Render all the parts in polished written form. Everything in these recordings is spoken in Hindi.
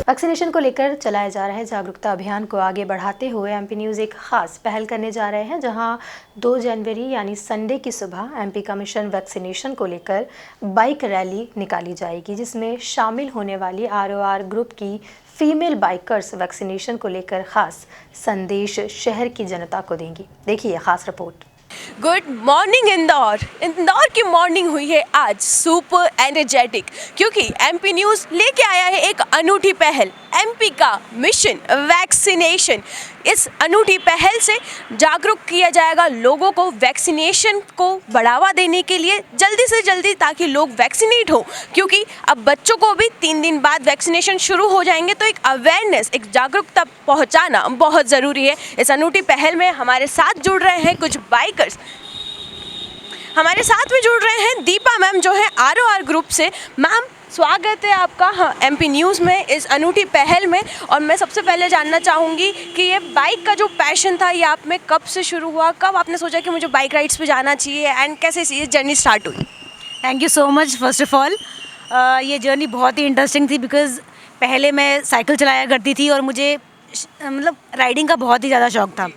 वैक्सीनेशन को लेकर चलाए जा रहे जागरूकता अभियान को आगे बढ़ाते हुए एमपी न्यूज़ एक खास पहल करने जा रहे हैं, जहां 2 जनवरी यानी संडे की सुबह एमपी का मिशन वैक्सीनेशन को लेकर बाइक रैली निकाली जाएगी, जिसमें शामिल होने वाली आरओआर ग्रुप की फीमेल बाइकर्स वैक्सीनेशन को लेकर खास संदेश शहर की जनता को देंगी। देखिए खास report. Good morning Indore. Indore की मॉर्निंग हुई है आज सुपर एनर्जेटिक, क्योंकि एमपी न्यूज़ लेके आया है एक अनूठी पहल, एमपी का मिशन वैक्सीनेशन। इस अनूठी पहल से जागरूक किया जाएगा लोगों को वैक्सीनेशन को बढ़ावा देने के लिए जल्दी से जल्दी, ताकि लोग वैक्सीनेट हो, क्योंकि अब बच्चों को भी 3 दिन बाद वैक्सीनेशन शुरू हो जाएंगे। तो एक अवेयरनेस, एक जागरूकता पहुंचाना बहुत ज़रूरी है। इस अनूठी पहल में हमारे साथ जुड़ रहे हैं कुछ बाइकर्स। हमारे साथ में जुड़ रहे हैं दीपा मैम, जो है आरओआर ग्रुप से। मैम, स्वागत है आपका एमपी न्यूज़ में इस अनूठी पहल में। और मैं सबसे पहले जानना चाहूँगी कि ये बाइक का जो पैशन था, ये आप में कब से शुरू हुआ? कब आपने सोचा कि मुझे बाइक राइड्स पे जाना चाहिए, एंड कैसे ये जर्नी स्टार्ट हुई? Thank you so much first of all. ये जर्नी बहुत ही इंटरेस्टिंग थी, बिकॉज़ पहले मैं साइकिल चलाया करती थी और मुझे मतलब राइडिंग का बहुत ही ज़्यादा शौक था।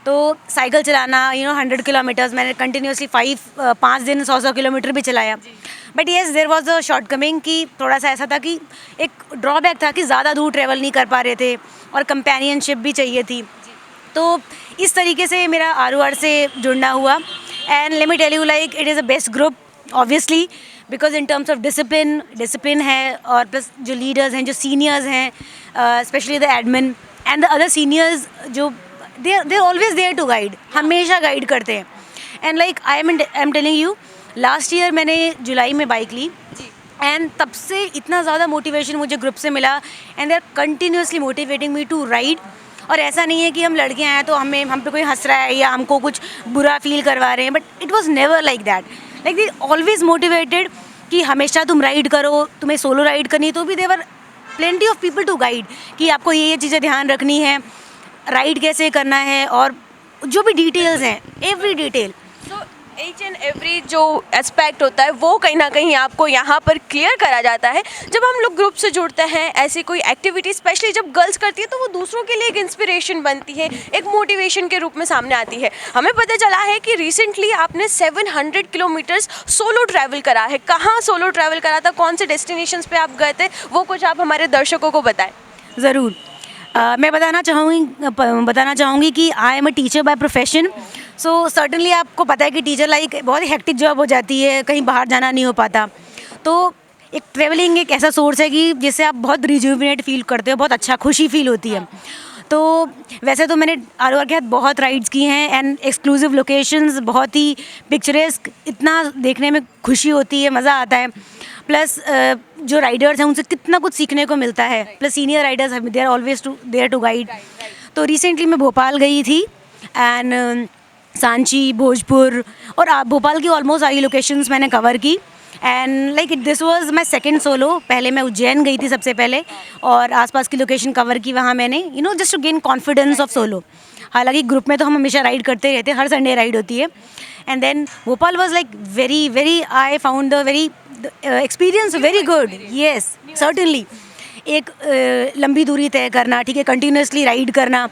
तो साइकिल चलाना 100 किलोमीटर्स मैंने कंटिन्यूसली 5 दिन 100 किलोमीटर भी चलाया। But yes, there was a shortcoming कि थोड़ा सा ऐसा था कि एक ड्रॉबैक था कि ज़्यादा दूर ट्रैवल नहीं कर पा रहे थे और कंपेनियनशिप भी चाहिए थी। तो इस तरीके से मेरा आरओआर से जुड़ना हुआ। And let me tell you, like it is a best group obviously, because in terms of discipline है, और प्लस जो लीडर्स हैं, जो सीनियर्स हैं, specially the admin and the other seniors, जो they are always there to guide, हमेशा गाइड करते हैं। And like I am telling you, last year मैंने जुलाई में बाइक ली, एंड तब से इतना ज़्यादा मोटिवेशन मुझे ग्रुप से मिला, and they are continuously motivating me to ride. और ऐसा नहीं है कि हम लड़के आए तो हम पे कोई हंस रहा है या हमको कुछ बुरा फील करवा रहे हैं, but it was never like that. Like they always motivated कि हमेशा तुम राइड करो। तुम्हें सोलो राइड करनी तो भी there are plenty of people to guide कि आपको ये चीज़ें ध्यान रखनी है, राइड कैसे करना है, और जो भी डिटेल्स हैं, every detail. So each and every जो एस्पेक्ट होता है वो कहीं ना कहीं आपको यहाँ पर क्लियर करा जाता है। जब हम लोग ग्रुप से जुड़ते हैं, ऐसी कोई एक्टिविटी स्पेशली जब गर्ल्स करती है, तो वो दूसरों के लिए एक इंस्पिरेशन बनती है, एक मोटिवेशन के रूप में सामने आती है। हमें पता चला है कि रिसेंटली आपने 700 किलोमीटर्स सोलो ट्रैवल करा है। कहाँ सोलो ट्रैवल करा था, कौन से डेस्टिनेशंस पे आप गए थे, वो कुछ आप हमारे दर्शकों को बताएं। ज़रूर। मैं बताना चाहूँगी कि I am a teacher by profession. So certainly आपको पता है कि टीचर लाइक बहुत ही हेक्टिक जॉब हो जाती है, कहीं बाहर जाना नहीं हो पाता। तो एक ट्रैवलिंग एक ऐसा सोर्स है कि जिससे आप बहुत रिजुविनेट फील करते हो, बहुत अच्छा खुशी फील होती है। तो वैसे तो मैंने आरओआर के साथ बहुत राइड्स की हैं, एंड एक्सक्लूसिव लोकेशंस, बहुत ही पिक्चरेस्क, इतना देखने में खुशी होती है, मज़ा आता है। प्लस जो राइडर्स हैं उनसे कितना कुछ सीखने को मिलता है। Plus senior riders they are always there to guide. तो रिसेंटली मैं भोपाल गई थी, एंड सांची, भोजपुर, और भोपाल की ऑलमोस्ट सारी लोकेशंस मैंने कवर की। And like this was my second solo. पहले मैं उज्जैन गई थी सबसे पहले, और आसपास की लोकेशन कवर की वहाँ मैंने, just to gain confidence of solo. हालांकि ग्रुप में तो हम हमेशा राइड करते रहते हैं, हर संडे राइड होती है। And then Bhopal was like very I found the very experience very good. Yes, certainly एक लंबी दूरी तय करना, ठीक है, कंटिन्यूसली राइड करना,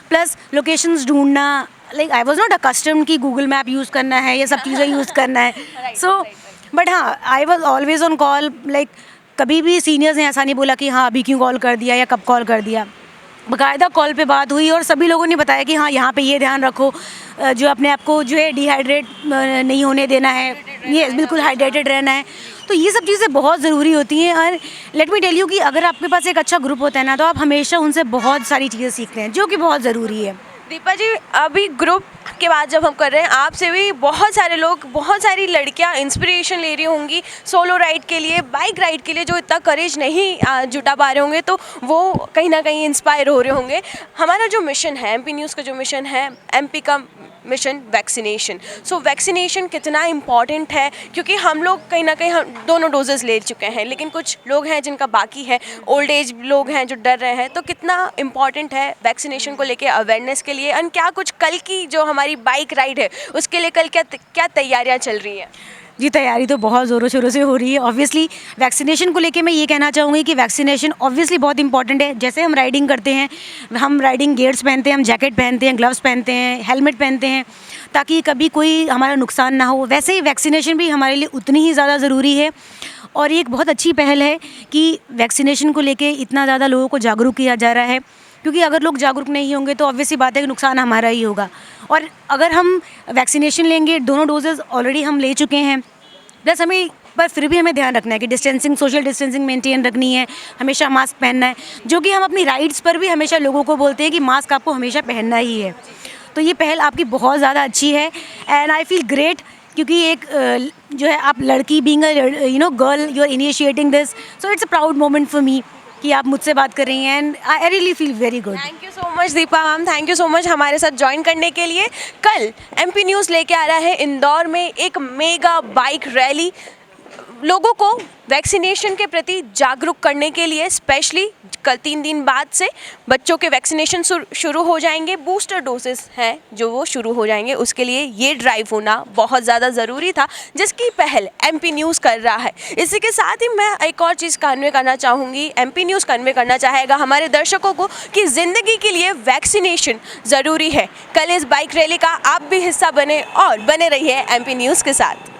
प्लस लोकेशंस ढूंढना। Like I was not accustomed कि गूगल मैप यूज़ करना है, ये सब चीज़ें यूज़ करना है। सो बट हाँ, I was always on call. Like कभी भी सीनियर्स ने ऐसा नहीं बोला कि हाँ अभी क्यों कॉल कर दिया या कब कॉल कर दिया। बाकायदा कॉल पे बात हुई, और सभी लोगों ने बताया कि हाँ यहाँ पे ये ध्यान रखो, जो अपने आप को जो है डिहाइड्रेट नहीं होने देना है, ये बिल्कुल हाइड्रेटेड रहना है। तो ये सब चीज़ें बहुत ज़रूरी होती हैं। और लेट मी टेल यू कि अगर आपके पास एक अच्छा ग्रुप होता है ना, तो आप हमेशा उनसे बहुत सारी चीज़ें सीखते हैं, जो कि बहुत ज़रूरी है। दीपा जी, अभी ग्रुप के बाद जब हम कर रहे हैं, आपसे भी बहुत सारे लोग, बहुत सारी लड़कियां इंस्पिरेशन ले रही होंगी सोलो राइड के लिए, बाइक राइड के लिए, जो इतना करेज नहीं जुटा पा रहे होंगे, तो वो कहीं ना कहीं इंस्पायर हो रहे होंगे। हमारा जो मिशन है, एमपी न्यूज़ का जो मिशन है, एमपी का मिशन वैक्सीनेशन। सो वैक्सीनेशन कितना इम्पॉर्टेंट है, क्योंकि हम लोग कहीं ना कहीं हम दोनों डोजेस ले चुके हैं, लेकिन कुछ लोग हैं जिनका बाकी है, ओल्ड एज लोग हैं जो डर रहे हैं। तो कितना इम्पॉर्टेंट है वैक्सीनेशन को लेके अवेयरनेस के लिए, और क्या कुछ कल की जो हमारी बाइक राइड है उसके लिए कल क्या तैयारियां चल रही हैं? जी, तैयारी तो बहुत ज़ोरों शोरों से हो रही है। ऑब्वियसली वैक्सीनेशन को लेके मैं ये कहना चाहूँगी कि वैक्सीनेशन ऑब्वियसली बहुत इंपॉर्टेंट है। जैसे हम राइडिंग करते हैं, हम राइडिंग गियर्स पहनते हैं, हम जैकेट पहनते हैं, ग्लव्स पहनते हैं, हेलमेट पहनते हैं, ताकि कभी कोई हमारा नुकसान ना हो। वैसे ही वैक्सीनेशन भी हमारे लिए उतनी ही ज़्यादा ज़रूरी है। और ये एक बहुत अच्छी पहल है कि वैक्सीनेशन को लेके इतना ज़्यादा लोगों को जागरूक किया जा रहा है, क्योंकि अगर लोग जागरूक नहीं होंगे तो ऑब्वियस सी बात है कि नुकसान हमारा ही होगा। और अगर हम वैक्सीनेशन लेंगे, दोनों डोजेज़ ऑलरेडी हम ले चुके हैं, प्लस हमें पर फिर भी हमें ध्यान रखना है कि डिस्टेंसिंग, सोशल डिस्टेंसिंग मेंटेन रखनी है, हमेशा मास्क पहनना है, जो कि हम अपनी राइड्स पर भी हमेशा लोगों को बोलते हैं कि मास्क आपको हमेशा पहनना ही है। तो ये पहल आपकी बहुत ज़्यादा अच्छी है एंड आई फील ग्रेट, क्योंकि एक जो है आप लड़की being girl, you are initiating this, so it's a proud moment for me कि आप मुझसे बात कर रही हैं and I really feel very good. Thank you so much Deepa ma'am, thank you so much हमारे साथ ज्वाइन करने के लिए। कल एमपी न्यूज़ लेके आ रहा है इंदौर में एक मेगा बाइक रैली, लोगों को वैक्सीनेशन के प्रति जागरूक करने के लिए। स्पेशली कल 3 दिन बाद से बच्चों के वैक्सीनेशन शुरू हो जाएंगे, बूस्टर डोजेस हैं जो वो शुरू हो जाएंगे, उसके लिए ये ड्राइव होना बहुत ज़्यादा ज़रूरी था, जिसकी पहल एमपी न्यूज़ कर रहा है। इसी के साथ ही मैं एक और चीज़ कन्वे करना चाहूँगी, एमपी न्यूज़ कन्वे करना चाहेगा हमारे दर्शकों को कि ज़िंदगी के लिए वैक्सीनेशन ज़रूरी है। कल इस बाइक रैली का आप भी हिस्सा बने और बने रहिए एमपी न्यूज़ के साथ।